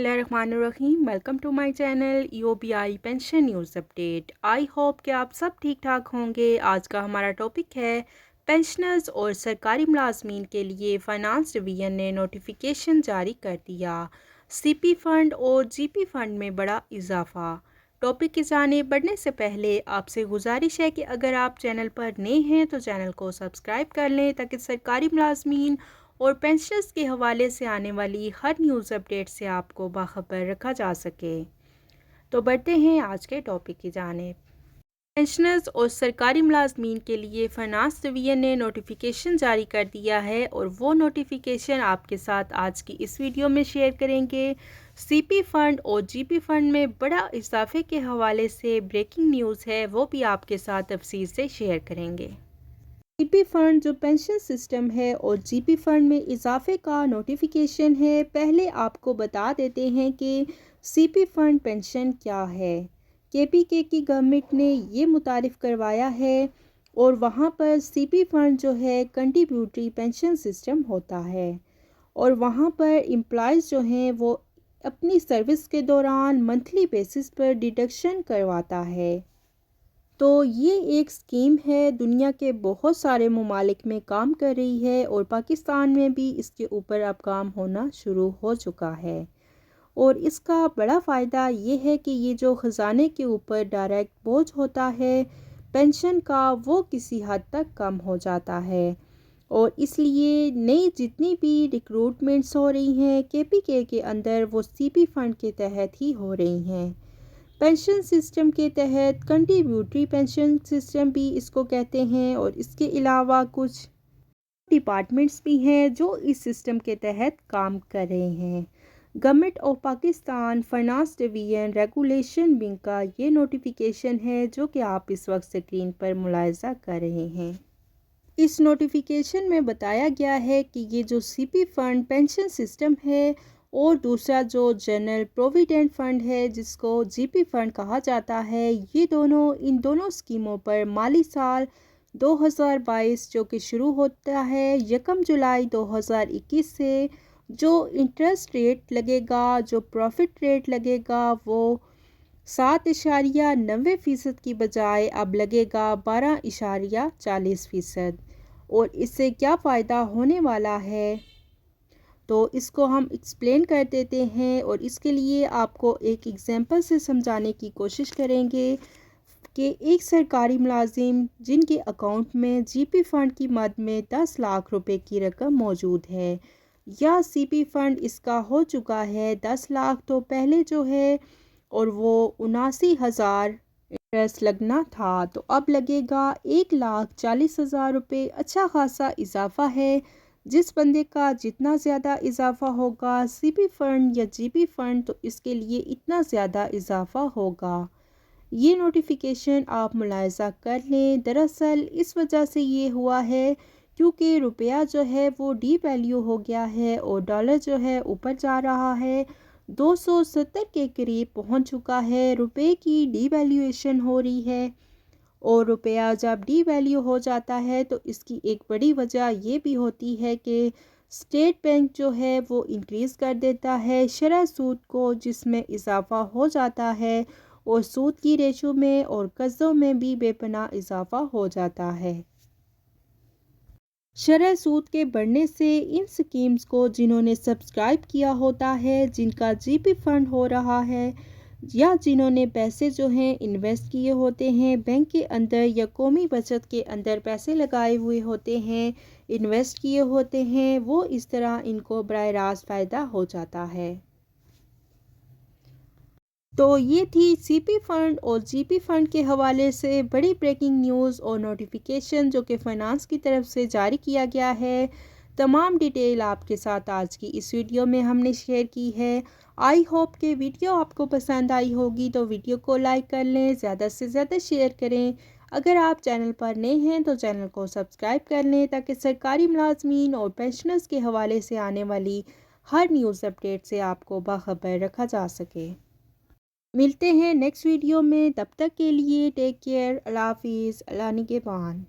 बिस्मिल्लाहिर्रहमानिर्रहीम। Welcome to my channel EOBI pension news update. I hope कि आप सब ठीक ठाक होंगे। आज का हमारा टॉपिक है पेंशनर्स और सरकारी मुलाजमीन के लिए फाइनेंस डिवीज़न ने नोटिफिकेशन जारी कर दिया। CP फ़ंड और GP फ़ंड में बड़ा इजाफा। टॉपिक की जानिब बढ़ने से पहले आपसे गुजारिश है कि अगर आप चैनल पर नए हैं तो चैनल को सब्सक्राइब कर लें ताकि सरकारी मुलाजमीन और पेंशनर्स के हवाले से आने वाली हर न्यूज़ अपडेट से आपको बाखबर रखा जा सके। तो बढ़ते हैं आज के टॉपिक की जानिब। पेंशनर्स और सरकारी मुलाजमीन के लिए फाइनेंस डिवीज़न ने नोटिफिकेशन जारी कर दिया है और वो नोटिफिकेशन आपके साथ आज की इस वीडियो में शेयर करेंगे। CP फ़ंड और GP फ़ंड में बड़ा इजाफे के हवाले से ब्रेकिंग न्यूज़ है, वो भी आपके साथ तफसील से शेयर करेंगे। CP फ़ंड जो पेंशन सिस्टम है और GP फ़ंड में इजाफे का नोटिफिकेशन है। पहले आपको बता देते हैं कि CP फ़ंड पेंशन क्या है। KPK की गवर्नमेंट ने ये मुतारिफ़ करवाया है और वहाँ पर CP फ़ंड जो है कंट्रीब्यूटरी पेंशन सिस्टम होता है और वहाँ पर एम्प्लॉयज़ जो हैं वो अपनी सर्विस के दौरान मंथली बेसिस पर डिडक्शन करवाता है। तो ये एक स्कीम है, दुनिया के बहुत सारे ममालिक में काम कर रही है और पाकिस्तान में भी इसके ऊपर अब काम होना शुरू हो चुका है। और इसका बड़ा फ़ायदा ये है कि ये जो ख़जाने के ऊपर डायरेक्ट बोझ होता है पेंशन का, वो किसी हद तक कम हो जाता है और इसलिए नई जितनी भी रिक्रूटमेंट्स हो रही हैं KPK के अंदर वो CP फ़ंड के तहत ही हो रही हैं। पेंशन सिस्टम के तहत कंट्रीब्यूटरी पेंशन सिस्टम भी इसको कहते हैं और इसके अलावा कुछ डिपार्टमेंट्स भी हैं जो इस सिस्टम के तहत काम कर रहे हैं। Government of Pakistan finance division regulation wing का ये नोटिफिकेशन है जो कि आप इस वक्त स्क्रीन पर मुलाहिजा कर रहे हैं। इस नोटिफिकेशन में बताया गया है कि ये जो CP फ़ंड पेंशन सिस्टम है और दूसरा जो जनरल प्रोविडेंट फ़ंड है जिसको GP फ़ंड कहा जाता है, ये दोनों इन दोनों स्कीमों पर माली साल 2022 जो कि शुरू होता है 1 जुलाई 2021 से जो इंटरेस्ट रेट लगेगा, जो प्रॉफिट रेट लगेगा वो 7.90% की बजाय अब लगेगा 12.40%। और इससे क्या फ़ायदा होने वाला है तो इसको हम एक्सप्लेन कर देते हैं और इसके लिए आपको एक एग्जांपल से समझाने की कोशिश करेंगे कि एक सरकारी मुलाजिम जिनके अकाउंट में GP फ़ंड की मद में 10 लाख रुपए की रकम मौजूद है या CP फ़ंड इसका हो चुका है 10 लाख तो पहले जो है और वो 79,000 इंटरेस्ट लगना था तो अब लगेगा 1,40,000 रुपये। अच्छा खासा इजाफा है। जिस बंदे का जितना ज़्यादा इजाफा होगा CP फ़ंड या GP फ़ंड तो इसके लिए इतना ज़्यादा इजाफा होगा। ये नोटिफिकेशन आप मुलाहिजा कर लें। दरअसल इस वजह से ये हुआ है क्योंकि रुपया जो है वो डीवैल्यू हो गया है और डॉलर जो है ऊपर जा रहा है, 270 के करीब पहुंच चुका है। रुपए की डीवैल्यूएशन हो रही है और रुपया जब डीवैल्यू हो जाता है तो इसकी एक बड़ी वजह ये भी होती है कि स्टेट बैंक जो है वो इंक्रीज़ कर देता है शरह सूद को, जिसमें इजाफा हो जाता है और सूद की रेशो में और कर्ज़ों में भी बेपनाह इजाफा हो जाता है। शरह सूद के बढ़ने से इन स्कीम्स को जिन्होंने सब्सक्राइब किया होता है, जिनका GP फ़ंड हो रहा है या जिन्होंने पैसे जो हैं इन्वेस्ट किए होते हैं बैंक के अंदर या कौमी बचत के अंदर पैसे लगाए हुए होते हैं, इन्वेस्ट किए होते हैं, वो इस तरह इनको बराह रास्त फ़ायदा हो जाता है। तो ये थी CP फ़ंड और GP फ़ंड के हवाले से बड़ी ब्रेकिंग न्यूज़ और नोटिफिकेशन जो कि फ़ाइनेंस की तरफ से जारी किया गया है। तमाम डिटेल आपके साथ आज की इस वीडियो में हमने शेयर की है। आई होप कि वीडियो आपको पसंद आई होगी तो वीडियो को लाइक कर लें, ज़्यादा से ज़्यादा शेयर करें। अगर आप चैनल पर नए हैं तो चैनल को सब्सक्राइब कर लें ताकि सरकारी मुलाजमीन और पेंशनर्स के हवाले से आने वाली हर न्यूज़ अपडेट से आपको बाखबर रखा जा सके। मिलते हैं नेक्स्ट वीडियो में, तब तक के लिए टेक केयर। अल्लाह हाफिज़। अल्लाह निगहबान।